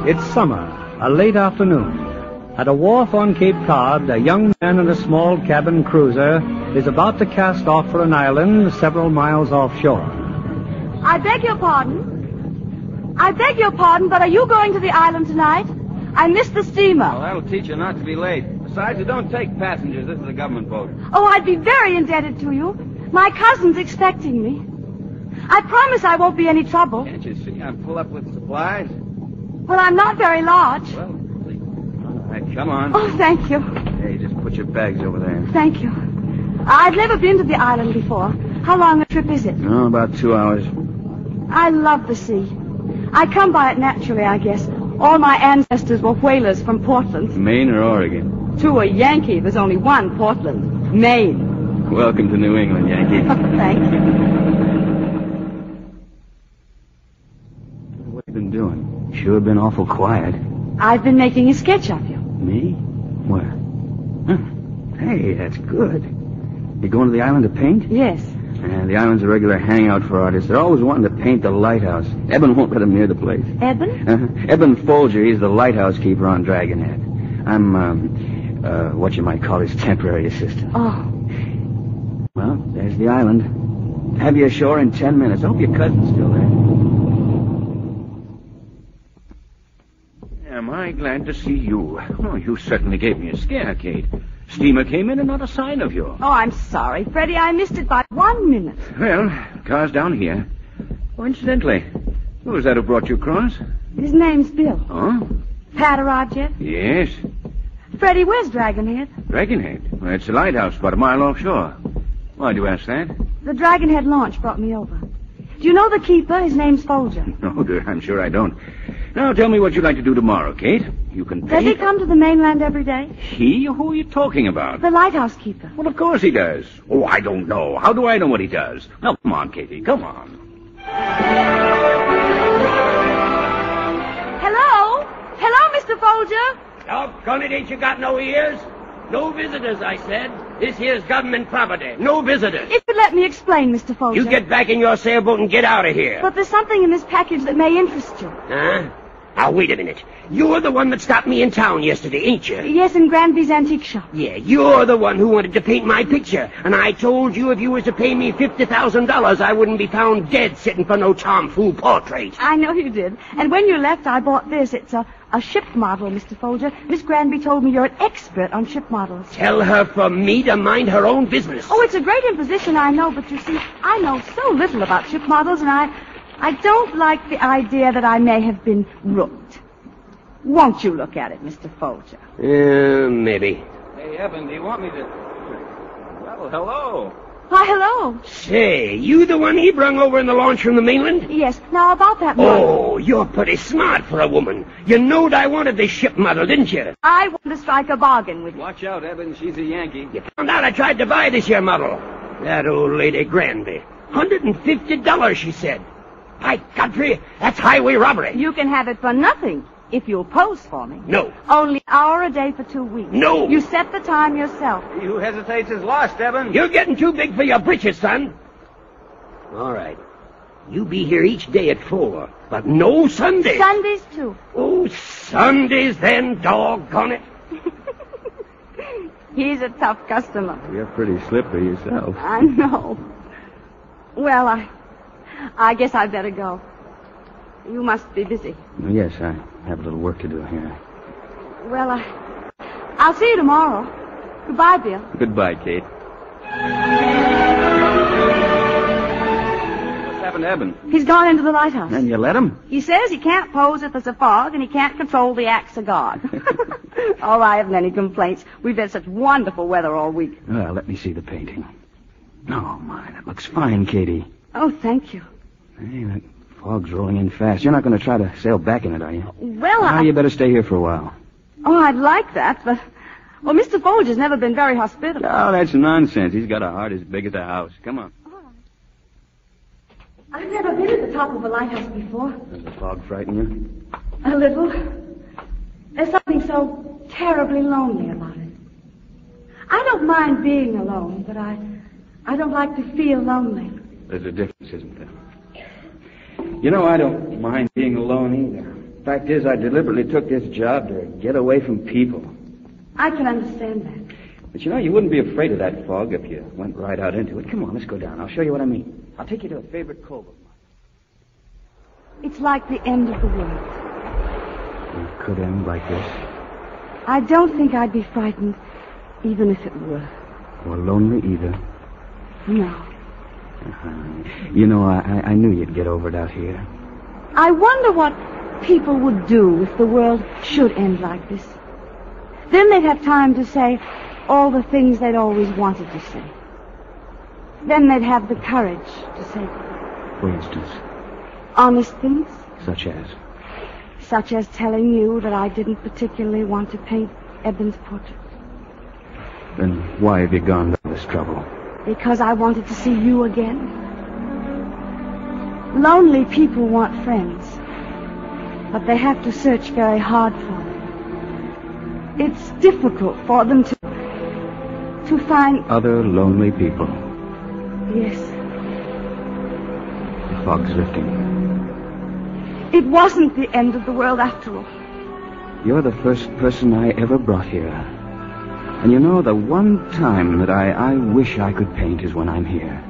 It's summer, a late afternoon. At a wharf on Cape Cod, a young man in a small cabin cruiser is about to cast off for an island several miles offshore. I beg your pardon, but are you going to the island tonight? I missed the steamer. Well, that'll teach you not to be late. Besides, you don't take passengers. This is a government boat. Oh, I'd be very indebted to you. My cousin's expecting me. I promise I won't be any trouble. Can't you see I'm full up with supplies? Well, I'm not very large. Well, all right, come on. Oh, thank you. Hey, just put your bags over there. Thank you. I've never been to the island before. How long a trip is it? Oh, about 2 hours. I love the sea. I come by it naturally, I guess. All my ancestors were whalers from Portland. Maine or Oregon? To a Yankee, there's only one Portland. Maine. Welcome to New England, Yankee. Thank you. What have you been doing? Sure been awful quiet. I've been making a sketch of you. Me? Where? Huh. Hey, that's good. You going to the island to paint? Yes. The island's a regular hangout for artists. They're always wanting to paint the lighthouse. Eben won't let them near the place. Eben? Eben Folger, he's the lighthouse keeper on Dragonhead. I'm, what you might call his temporary assistant. Oh. Well, there's the island. Have you ashore in 10 minutes. I hope your cousin's still there. Am I glad to see you? Oh, you certainly gave me a scare, Kate. Steamer came in and not a sign of you. Oh, I'm sorry, Freddie. I missed it by 1 minute. Well, car's down here. Oh, incidentally, who was that who brought you across? His name's Bill. Oh? Pat arrived yet? Yes. Freddie, where's Dragonhead? Dragonhead? Well, it's a lighthouse about a mile offshore. Why'd you ask that? The Dragonhead launch brought me over. Do you know the keeper? His name's Folger. No, dear, I'm sure I don't. Now, tell me what you'd like to do tomorrow, Kate. You can paint. Does he come to the mainland every day? He? Who are you talking about? The lighthouse keeper. Well, of course he does. Oh, I don't know. How do I know what he does? Now, come on, Katie, come on. Hello? Hello, Mr. Folger? Doggone it, ain't you got no ears? No visitors, I said. This here's government property. No visitors. If you'd let me explain, Mr. Folger. You get back in your sailboat and get out of here. But there's something in this package that may interest you. Huh? Now, wait a minute. You're the one that stopped me in town yesterday, ain't you? Yes, in Granby's antique shop. Yeah, you're the one who wanted to paint my picture. And I told you if you was to pay me $50,000, I wouldn't be found dead sitting for no tomfool portrait. I know you did. And when you left, I bought this. It's a ship model, Mr. Folger. Miss Granby told me you're an expert on ship models. Tell her for me to mind her own business. Oh, it's a great imposition, I know. But you see, I know so little about ship models, and I don't like the idea that I may have been rooked. Won't you look at it, Mr. Folger? Maybe. Hey, Eben, do you want me to... Well, hello. Why, hello. Say, you the one he brung over in the launch from the mainland? Yes. Now, about that model. Oh, you're pretty smart for a woman. You knowed I wanted this ship model, didn't you? I want to strike a bargain with you. Watch out, Eben. She's a Yankee. You found out I tried to buy this here model. That old lady Granby. $150, she said. By Godfrey, that's highway robbery. You can have it for nothing if you'll pose for me. No. Only an hour a day for 2 weeks. No. You set the time yourself. He who hesitates is lost, Eben. You're getting too big for your britches, son. All right. You be here each day at 4, but no Sundays. Sundays, too. Oh, Sundays then, doggone it. He's a tough customer. You're pretty slippery yourself. I know. Well, I guess I'd better go. You must be busy. Yes, I have a little work to do here. Well, I'll see you tomorrow. Goodbye, Bill. Goodbye, Kate. What's happened to Eben? He's gone into the lighthouse. And you let him? He says he can't pose if there's a fog, and he can't control the acts of God. Oh, I haven't any complaints. We've had such wonderful weather all week. Well, let me see the painting. Oh, my, that looks fine, Katie. Oh, thank you. Hey, that fog's rolling in fast. You're not going to try to sail back in it, are you? Well, You better stay here for a while. Oh, I'd like that, but... Well, Mr. Folger's never been very hospitable. Oh, that's nonsense. He's got a heart as big as a house. Come on. I've never been at the top of a lighthouse before. Does the fog frighten you? A little. There's something so terribly lonely about it. I don't mind being alone, but I don't like to feel lonely. There's a difference, isn't there? You know, I don't mind being alone either. Fact is, I deliberately took this job to get away from people. I can understand that. But you wouldn't be afraid of that fog if you went right out into it. Come on, let's go down. I'll show you what I mean. I'll take you to a favorite cove of mine. It's like the end of the world. It could end like this. I don't think I'd be frightened, even if it were. Or lonely either. No. I knew you'd get over it out here. I wonder what people would do if the world should end like this. Then they'd have time to say all the things they'd always wanted to say. Then they'd have the courage to say For instance? honest things. Such as? Such as telling you that I didn't particularly want to paint Eben's portrait. Then why have you gone to this trouble? Because I wanted to see you again. Lonely people want friends, but they have to search very hard for them. It's difficult for them to find... Other lonely people. Yes. The fog's lifting. It wasn't the end of the world after all. You're the first person I ever brought here. And the one time that I wish I could paint is when I'm here.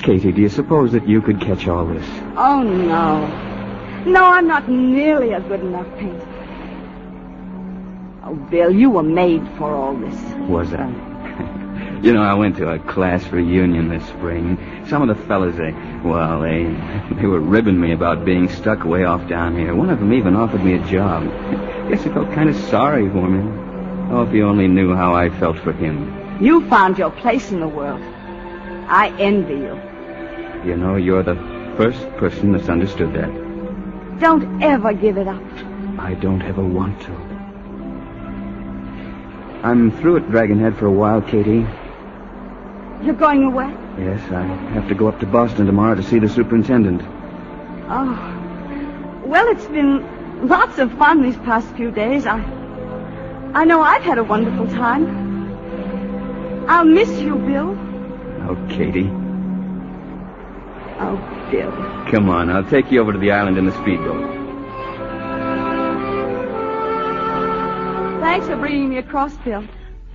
Katie, do you suppose that you could catch all this? Oh, no. No, I'm not nearly a good enough painter. Oh, Bill, you were made for all this. Was I? I went to a class reunion this spring. Some of the fellas, they were ribbing me about being stuck way off down here. One of them even offered me a job. Guess he felt kind of sorry for me. Oh, if you only knew how I felt for him. You found your place in the world. I envy you. You're the first person that's understood that. Don't ever give it up. I don't ever want to. I'm through at Dragonhead for a while, Katie. You're going away? Yes, I have to go up to Boston tomorrow to see the superintendent. Oh. Well, it's been lots of fun these past few days. I know I've had a wonderful time. I'll miss you, Bill. Oh, Katie. Oh, Bill. Come on, I'll take you over to the island in the speedboat. Thanks for bringing me across, Bill.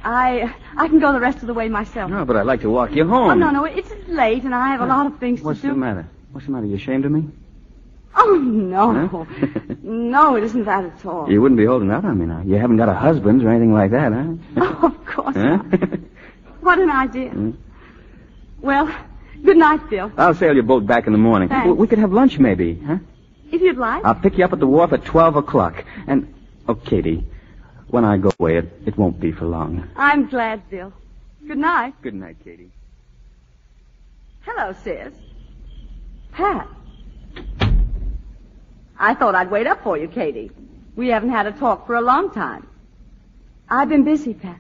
I can go the rest of the way myself. No, but I'd like to walk you home. Oh, no, it's late and I have a lot of things to do. What's the matter? What's the matter? You ashamed of me? Oh, no. Huh? No, it isn't that at all. You wouldn't be holding out on me now. You haven't got a husband or anything like that, huh? Oh, of course Huh? not. What an idea. Well, good night, Bill. I'll sail your boat back in the morning. Thanks. We could have lunch, maybe, huh? If you'd like. I'll pick you up at the wharf at 12 o'clock. And, Katie, when I go away, it won't be for long. I'm glad, Bill. Good night. Good night, Katie. Hello, sis. Pat. I thought I'd wait up for you, Katie. We haven't had a talk for a long time. I've been busy, Pat.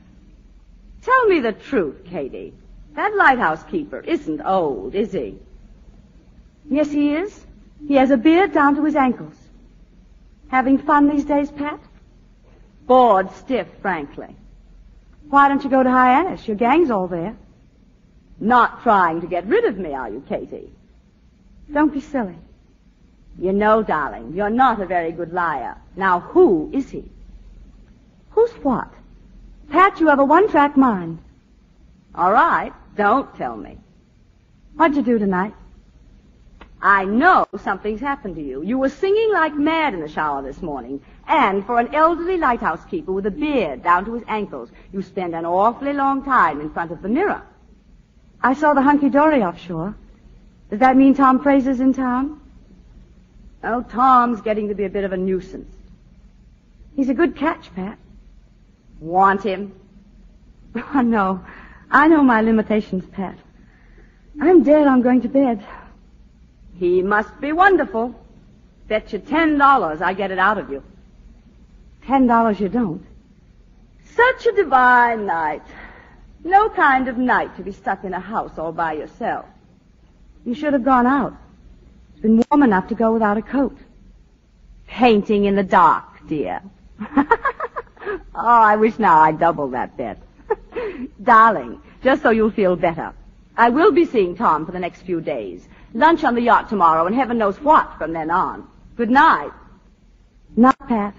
Tell me the truth, Katie. That lighthouse keeper isn't old, is he? Yes, he is. He has a beard down to his ankles. Having fun these days, Pat? Bored stiff, frankly. Why don't you go to Hyannis? Your gang's all there. Not trying to get rid of me, are you, Katie? Don't be silly. You know, darling, you're not a very good liar. Now, who is he? Who's what? Pat, you have a one-track mind. All right, don't tell me. What'd you do tonight? I know something's happened to you. You were singing like mad in the shower this morning. And for an elderly lighthouse keeper with a beard down to his ankles, you spend an awfully long time in front of the mirror. I saw the hunky-dory offshore. Does that mean Tom Fraser's in town? Oh, Tom's getting to be a bit of a nuisance. He's a good catch, Pat. Want him? Oh, no. I know my limitations, Pat. I'm dead. I'm going to bed. He must be wonderful. Bet you $10 I get it out of you. $10 you don't. Such a divine night. No kind of night to be stuck in a house all by yourself. You should have gone out. It's been warm enough to go without a coat. Painting in the dark, dear. Oh, I wish now I'd double that bet. Darling, just so you'll feel better, I will be seeing Tom for the next few days. Lunch on the yacht tomorrow and heaven knows what from then on. Good night. Not Pat.